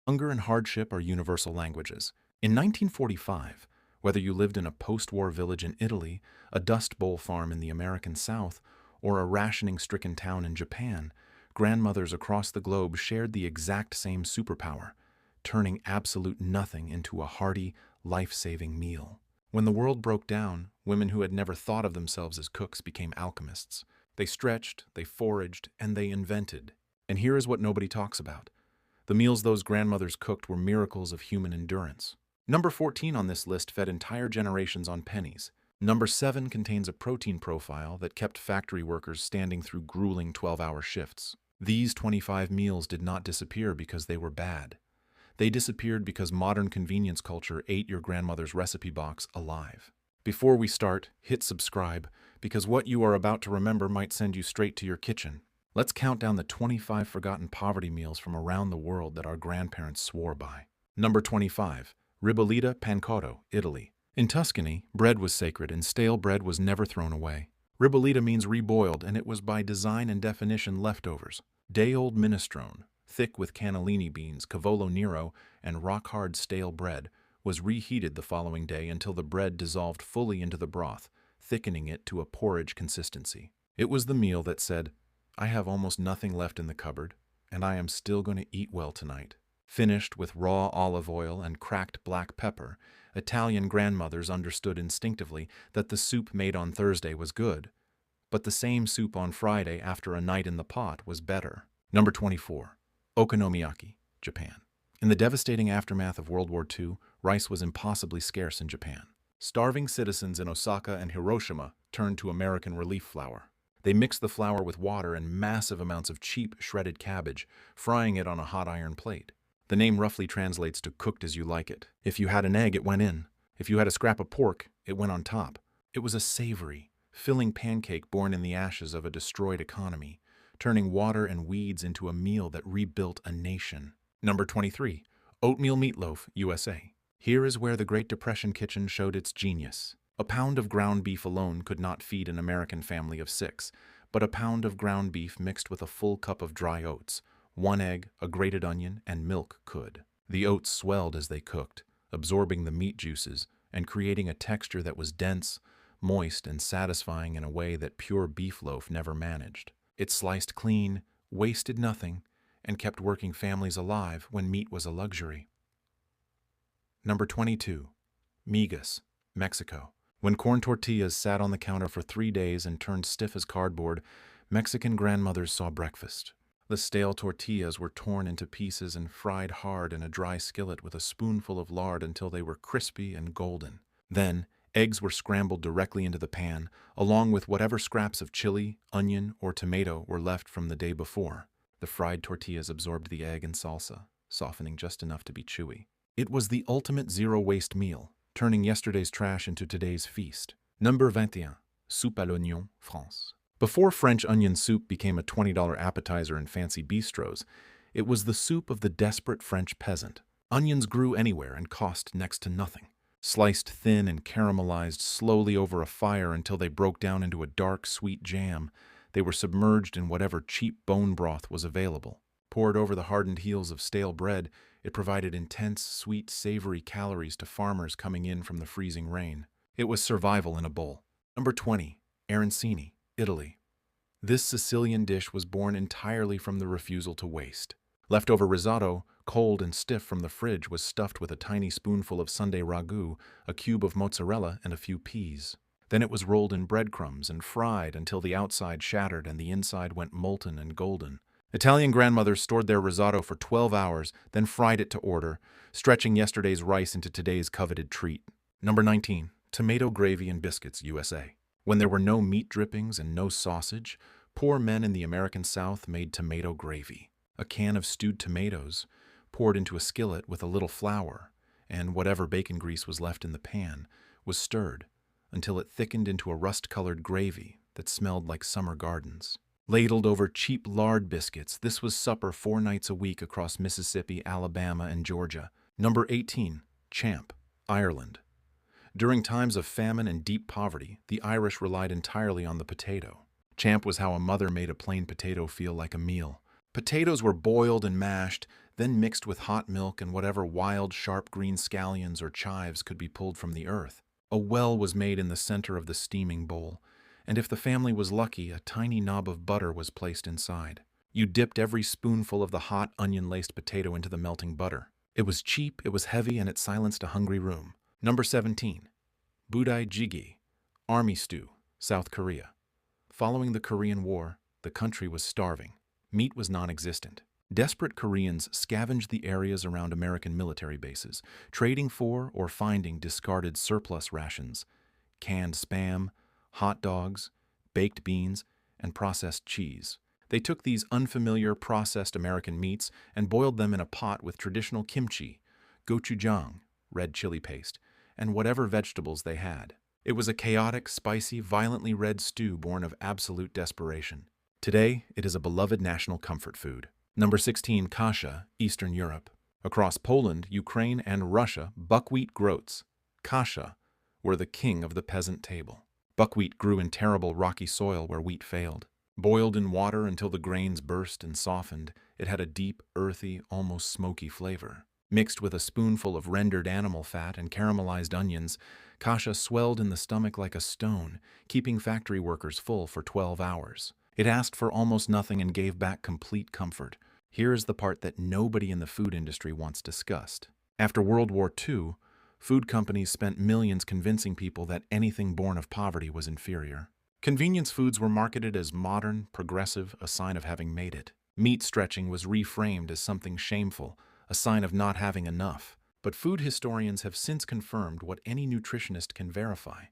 Hunger and hardship are universal languages. In 1945, whether you lived in a post-war village in Italy, a Dust Bowl farm in the American South, or a rationing-stricken town in Japan, grandmothers across the globe shared the exact same superpower, turning absolute nothing into a hearty, life-saving meal. When the world broke down, women who had never thought of themselves as cooks became alchemists. They stretched, they foraged, and they invented. And here is what nobody talks about. The meals those grandmothers cooked were miracles of human endurance. Number 14 on this list fed entire generations on pennies. Number 7 contains a protein profile that kept factory workers standing through grueling 12-hour shifts. These 25 meals did not disappear because they were bad. They disappeared because modern convenience culture ate your grandmother's recipe box alive. Before we start, hit subscribe, because what you are about to remember might send you straight to your kitchen. Let's count down the 25 forgotten poverty meals from around the world that our grandparents swore by. Number 25. Ribollita Pancotto, Italy. In Tuscany, bread was sacred and stale bread was never thrown away. Ribollita means reboiled, and it was by design and definition leftovers. Day-old minestrone, thick with cannellini beans, cavolo nero, and rock-hard stale bread, was reheated the following day until the bread dissolved fully into the broth, thickening it to a porridge consistency. It was the meal that said, "I have almost nothing left in the cupboard, and I am still going to eat well tonight." Finished with raw olive oil and cracked black pepper, Italian grandmothers understood instinctively that the soup made on Thursday was good, but the same soup on Friday after a night in the pot was better. Number 24. Okonomiyaki, Japan. In the devastating aftermath of World War II, rice was impossibly scarce in Japan. Starving citizens in Osaka and Hiroshima turned to American relief flour. They mixed the flour with water and massive amounts of cheap shredded cabbage, frying it on a hot iron plate. The name roughly translates to cooked as you like it. If you had an egg, it went in. If you had a scrap of pork, it went on top. It was a savory, filling pancake born in the ashes of a destroyed economy, turning water and weeds into a meal that rebuilt a nation. Number 23. Oatmeal meatloaf, USA. Here is where the Great Depression kitchen showed its genius. A pound of ground beef alone could not feed an American family of 6, but a pound of ground beef mixed with a full cup of dry oats, 1 egg, a grated onion, and milk could. The oats swelled as they cooked, absorbing the meat juices and creating a texture that was dense, moist, and satisfying in a way that pure beef loaf never managed. It sliced clean, wasted nothing, and kept working families alive when meat was a luxury. Number 22. Migas, Mexico. When corn tortillas sat on the counter for 3 days and turned stiff as cardboard, Mexican grandmothers saw breakfast. The stale tortillas were torn into pieces and fried hard in a dry skillet with a spoonful of lard until they were crispy and golden. Then, eggs were scrambled directly into the pan, along with whatever scraps of chili, onion, or tomato were left from the day before. The fried tortillas absorbed the egg and salsa, softening just enough to be chewy. It was the ultimate zero-waste meal, turning yesterday's trash into today's feast. Number 21. Soupe à l'oignon, France. Before French onion soup became a $20 appetizer in fancy bistros, it was the soup of the desperate French peasant. Onions grew anywhere and cost next to nothing. Sliced thin and caramelized slowly over a fire until they broke down into a dark, sweet jam, they were submerged in whatever cheap bone broth was available. Poured over the hardened heels of stale bread, it provided intense, sweet, savory calories to farmers coming in from the freezing rain. It was survival in a bowl. Number 20. Arancini, Italy. This Sicilian dish was born entirely from the refusal to waste. Leftover risotto, cold and stiff from the fridge, was stuffed with a tiny spoonful of Sunday ragu, a cube of mozzarella, and a few peas. Then it was rolled in breadcrumbs and fried until the outside shattered and the inside went molten and golden. Italian grandmothers stored their risotto for 12 hours, then fried it to order, stretching yesterday's rice into today's coveted treat. Number 19. Tomato gravy and biscuits, USA. When there were no meat drippings and no sausage, poor men in the American South made tomato gravy. A can of stewed tomatoes, poured into a skillet with a little flour, and whatever bacon grease was left in the pan, was stirred until it thickened into a rust-colored gravy that smelled like summer gardens. Ladled over cheap lard biscuits, this was supper 4 nights a week across Mississippi, Alabama, and Georgia. Number 18. Champ, Ireland. During times of famine and deep poverty, the Irish relied entirely on the potato. Champ was how a mother made a plain potato feel like a meal. Potatoes were boiled and mashed, then mixed with hot milk and whatever wild, sharp green scallions or chives could be pulled from the earth. A well was made in the center of the steaming bowl, and if the family was lucky, a tiny knob of butter was placed inside. You dipped every spoonful of the hot, onion-laced potato into the melting butter. It was cheap, it was heavy, and it silenced a hungry room. Number 17. Budae jjigae, Army Stew, South Korea. Following the Korean War, the country was starving. Meat was non-existent. Desperate Koreans scavenged the areas around American military bases, trading for or finding discarded surplus rations, canned Spam, hot dogs, baked beans, and processed cheese. They took these unfamiliar processed American meats and boiled them in a pot with traditional kimchi, gochujang, red chili paste, and whatever vegetables they had. It was a chaotic, spicy, violently red stew born of absolute desperation. Today, it is a beloved national comfort food. Number 16. Kasha, Eastern Europe. Across Poland, Ukraine, and Russia, buckwheat groats, kasha, were the king of the peasant table. Buckwheat grew in terrible rocky soil where wheat failed. Boiled in water until the grains burst and softened, it had a deep, earthy, almost smoky flavor. Mixed with a spoonful of rendered animal fat and caramelized onions, kasha swelled in the stomach like a stone, keeping factory workers full for 12 hours. It asked for almost nothing and gave back complete comfort. Here is the part that nobody in the food industry wants discussed. After World War II, food companies spent millions convincing people that anything born of poverty was inferior. Convenience foods were marketed as modern, progressive, a sign of having made it. Meat stretching was reframed as something shameful, a sign of not having enough. But food historians have since confirmed what any nutritionist can verify.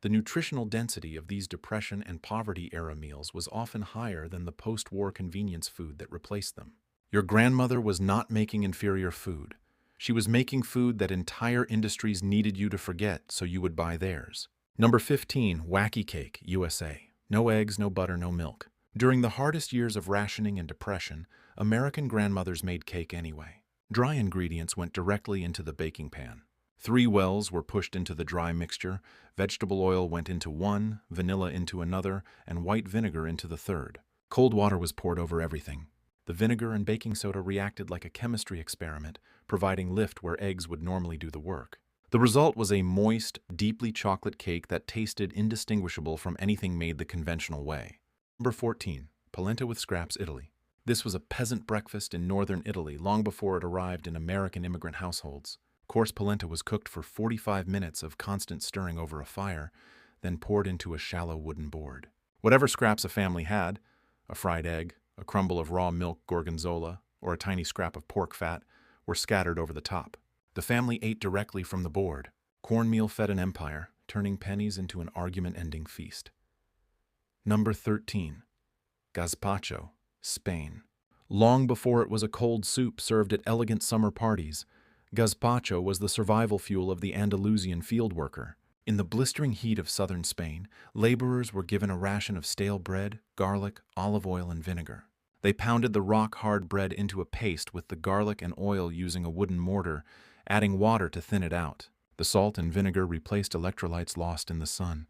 The nutritional density of these Depression and poverty-era meals was often higher than the post-war convenience food that replaced them. Your grandmother was not making inferior food. She was making food that entire industries needed you to forget so you would buy theirs. Number 15. Wacky Cake, USA. No eggs, no butter, no milk. During the hardest years of rationing and depression, American grandmothers made cake anyway. Dry ingredients went directly into the baking pan. 3 wells were pushed into the dry mixture, vegetable oil went into one, vanilla into another, and white vinegar into the third. Cold water was poured over everything. The vinegar and baking soda reacted like a chemistry experiment, providing lift where eggs would normally do the work. The result was a moist, deeply chocolate cake that tasted indistinguishable from anything made the conventional way. Number 14. Polenta with scraps, Italy. This was a peasant breakfast in northern Italy long before it arrived in American immigrant households. Coarse polenta was cooked for 45 minutes of constant stirring over a fire, then poured into a shallow wooden board. Whatever scraps a family had, a fried egg, a crumble of raw milk gorgonzola, or a tiny scrap of pork fat, were scattered over the top. The family ate directly from the board. Cornmeal fed an empire, turning pennies into an argument-ending feast. Number 13. Gazpacho, Spain. Long before it was a cold soup served at elegant summer parties, gazpacho was the survival fuel of the Andalusian field worker. In the blistering heat of southern Spain, laborers were given a ration of stale bread, garlic, olive oil, and vinegar. They pounded the rock-hard bread into a paste with the garlic and oil using a wooden mortar, adding water to thin it out. The salt and vinegar replaced electrolytes lost in the sun.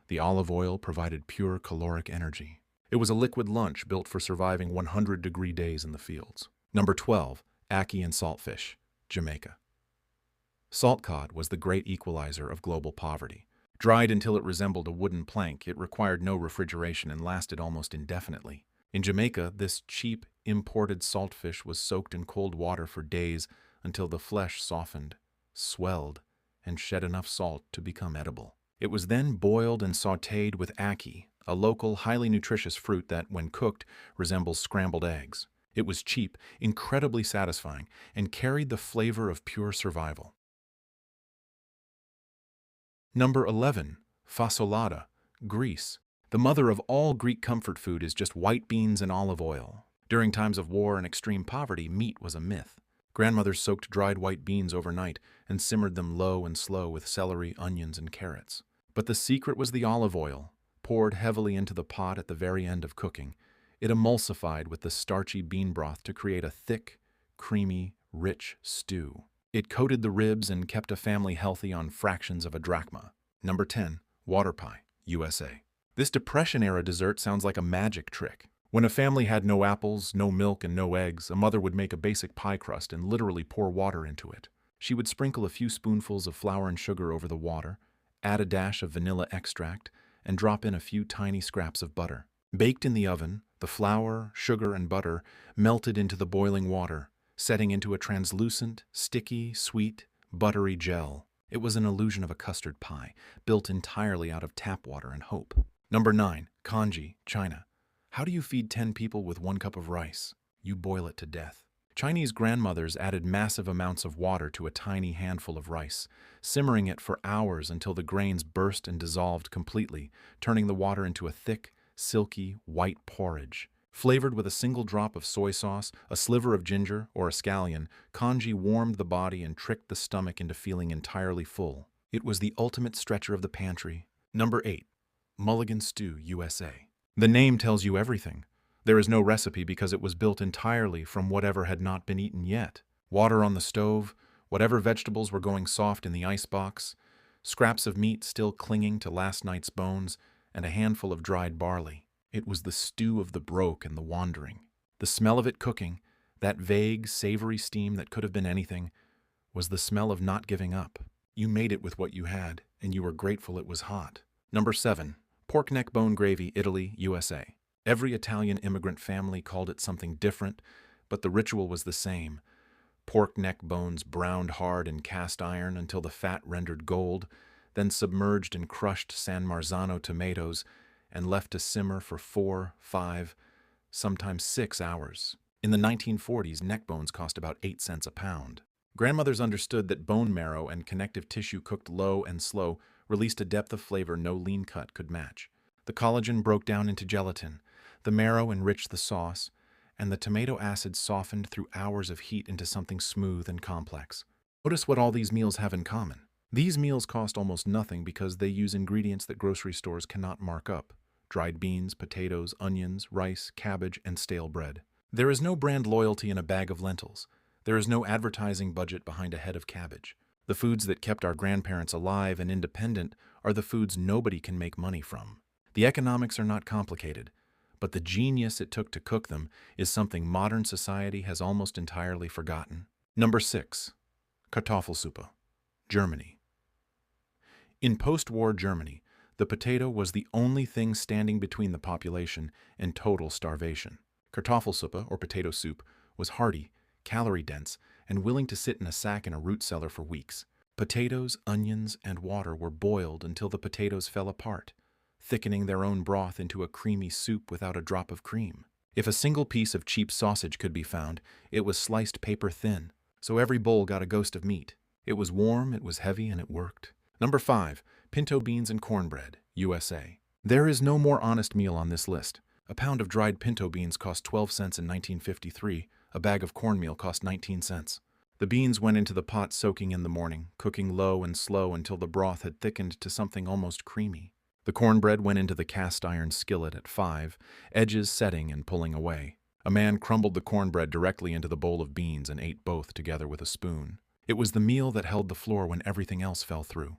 The olive oil provided pure caloric energy. It was a liquid lunch built for surviving 100-degree days in the fields. Number 12. Ackee and saltfish, Jamaica. Salt cod was the great equalizer of global poverty. Dried until it resembled a wooden plank, it required no refrigeration and lasted almost indefinitely. In Jamaica, this cheap, imported saltfish was soaked in cold water for days until the flesh softened, swelled, and shed enough salt to become edible. It was then boiled and sautéed with ackee, a local, highly nutritious fruit that, when cooked, resembles scrambled eggs. It was cheap, incredibly satisfying, and carried the flavor of pure survival. Number 11. Fasolada, Greece. The mother of all Greek comfort food is just white beans and olive oil. During times of war and extreme poverty, meat was a myth. Grandmothers soaked dried white beans overnight and simmered them low and slow with celery, onions, and carrots. But the secret was the olive oil. Poured heavily into the pot at the very end of cooking, it emulsified with the starchy bean broth to create a thick, creamy, rich stew. It coated the ribs and kept a family healthy on fractions of a drachma. Number 10. Water pie, USA. This Depression-era dessert sounds like a magic trick. When a family had no apples, no milk, and no eggs, a mother would make a basic pie crust and literally pour water into it. She would sprinkle a few spoonfuls of flour and sugar over the water, add a dash of vanilla extract, and drop in a few tiny scraps of butter. Baked in the oven, the flour, sugar, and butter melted into the boiling water, setting into a translucent, sticky, sweet, buttery gel. It was an illusion of a custard pie, built entirely out of tap water and hope. Number 9. Congee, China. How do you feed 10 people with 1 cup of rice? You boil it to death. Chinese grandmothers added massive amounts of water to a tiny handful of rice, simmering it for hours until the grains burst and dissolved completely, turning the water into a thick, silky, white porridge. Flavored with a single drop of soy sauce, a sliver of ginger, or a scallion, congee warmed the body and tricked the stomach into feeling entirely full. It was the ultimate stretcher of the pantry. Number 8. Mulligan Stew, USA. The name tells you everything. There is no recipe because it was built entirely from whatever had not been eaten yet. Water on the stove, whatever vegetables were going soft in the icebox, scraps of meat still clinging to last night's bones, and a handful of dried barley. It was the stew of the broke and the wandering. The smell of it cooking, that vague, savory steam that could have been anything, was the smell of not giving up. You made it with what you had, and you were grateful it was hot. Number 7. Pork neck bone gravy, Italy, USA. Every Italian immigrant family called it something different, but the ritual was the same. Pork neck bones browned hard in cast iron until the fat rendered gold, then submerged in crushed San Marzano tomatoes and left to simmer for 4, 5, sometimes 6 hours. In the 1940s, neck bones cost about 8 cents a pound. Grandmothers understood that bone marrow and connective tissue cooked low and slow released a depth of flavor no lean cut could match. The collagen broke down into gelatin, the marrow enriched the sauce, and the tomato acid softened through hours of heat into something smooth and complex. Notice what all these meals have in common. These meals cost almost nothing because they use ingredients that grocery stores cannot mark up: dried beans, potatoes, onions, rice, cabbage, and stale bread. There is no brand loyalty in a bag of lentils. There is no advertising budget behind a head of cabbage. The foods that kept our grandparents alive and independent are the foods nobody can make money from. The economics are not complicated, but the genius it took to cook them is something modern society has almost entirely forgotten. Number 6. Kartoffelsuppe, Germany. In post-war Germany, the potato was the only thing standing between the population and total starvation. Kartoffelsuppe, or potato soup, was hearty, calorie-dense, and willing to sit in a sack in a root cellar for weeks. Potatoes, onions, and water were boiled until the potatoes fell apart, thickening their own broth into a creamy soup without a drop of cream. If a single piece of cheap sausage could be found, it was sliced paper thin, so every bowl got a ghost of meat. It was warm, it was heavy, and it worked. Number 5. Pinto beans and cornbread, USA. There is no more honest meal on this list. A pound of dried pinto beans cost 12 cents in 1953. A bag of cornmeal cost 19 cents. The beans went into the pot soaking in the morning, cooking low and slow until the broth had thickened to something almost creamy. The cornbread went into the cast iron skillet at 5, edges setting and pulling away. A man crumbled the cornbread directly into the bowl of beans and ate both together with a spoon. It was the meal that held the floor when everything else fell through.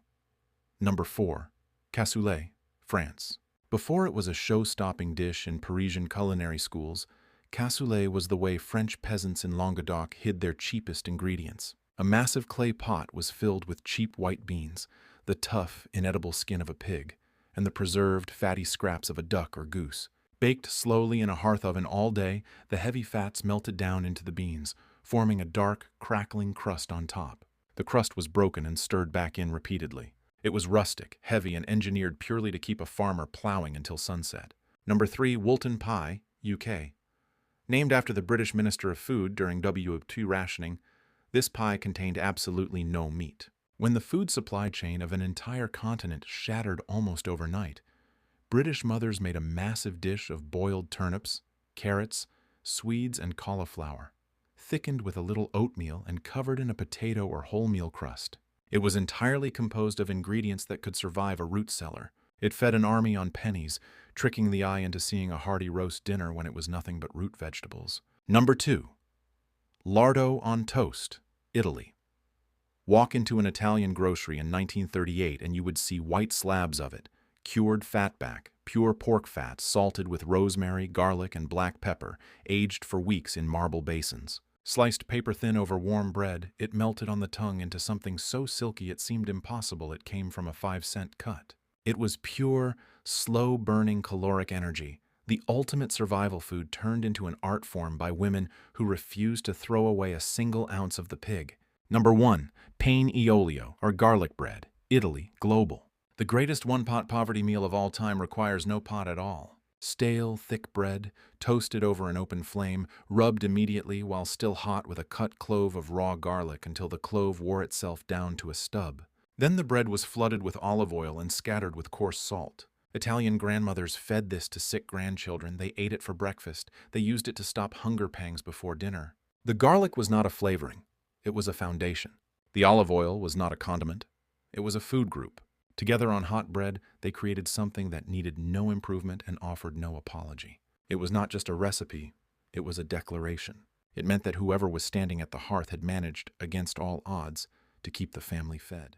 Number 4. Cassoulet, France. Before it was a show-stopping dish in Parisian culinary schools, cassoulet was the way French peasants in Languedoc hid their cheapest ingredients. A massive clay pot was filled with cheap white beans, the tough, inedible skin of a pig, and the preserved, fatty scraps of a duck or goose. Baked slowly in a hearth oven all day, the heavy fats melted down into the beans, forming a dark, crackling crust on top. The crust was broken and stirred back in repeatedly. It was rustic, heavy, and engineered purely to keep a farmer plowing until sunset. Number 3. Woolton Pie, UK. Named after the British Minister of Food during WO2 rationing, this pie contained absolutely no meat. When the food supply chain of an entire continent shattered almost overnight, British mothers made a massive dish of boiled turnips, carrots, swedes, and cauliflower, thickened with a little oatmeal and covered in a potato or wholemeal crust. It was entirely composed of ingredients that could survive a root cellar. It fed an army on pennies, tricking the eye into seeing a hearty roast dinner when it was nothing but root vegetables. Number 2. Lardo on toast, Italy. Walk into an Italian grocery in 1938 and you would see white slabs of it, cured fatback, pure pork fat salted with rosemary, garlic, and black pepper, aged for weeks in marble basins. Sliced paper-thin over warm bread, it melted on the tongue into something so silky it seemed impossible it came from a 5-cent cut. It was pure, slow-burning caloric energy, the ultimate survival food turned into an art form by women who refused to throw away a single ounce of the pig. Number 1. Pane e olio, or garlic bread. Italy, global. The greatest one-pot poverty meal of all time requires no pot at all. Stale, thick bread, toasted over an open flame, rubbed immediately while still hot with a cut clove of raw garlic until the clove wore itself down to a stub. Then the bread was flooded with olive oil and scattered with coarse salt. Italian grandmothers fed this to sick grandchildren. They ate it for breakfast. They used it to stop hunger pangs before dinner. The garlic was not a flavoring. It was a foundation. The olive oil was not a condiment. It was a food group. Together on hot bread, they created something that needed no improvement and offered no apology. It was not just a recipe, it was a declaration. It meant that whoever was standing at the hearth had managed, against all odds, to keep the family fed.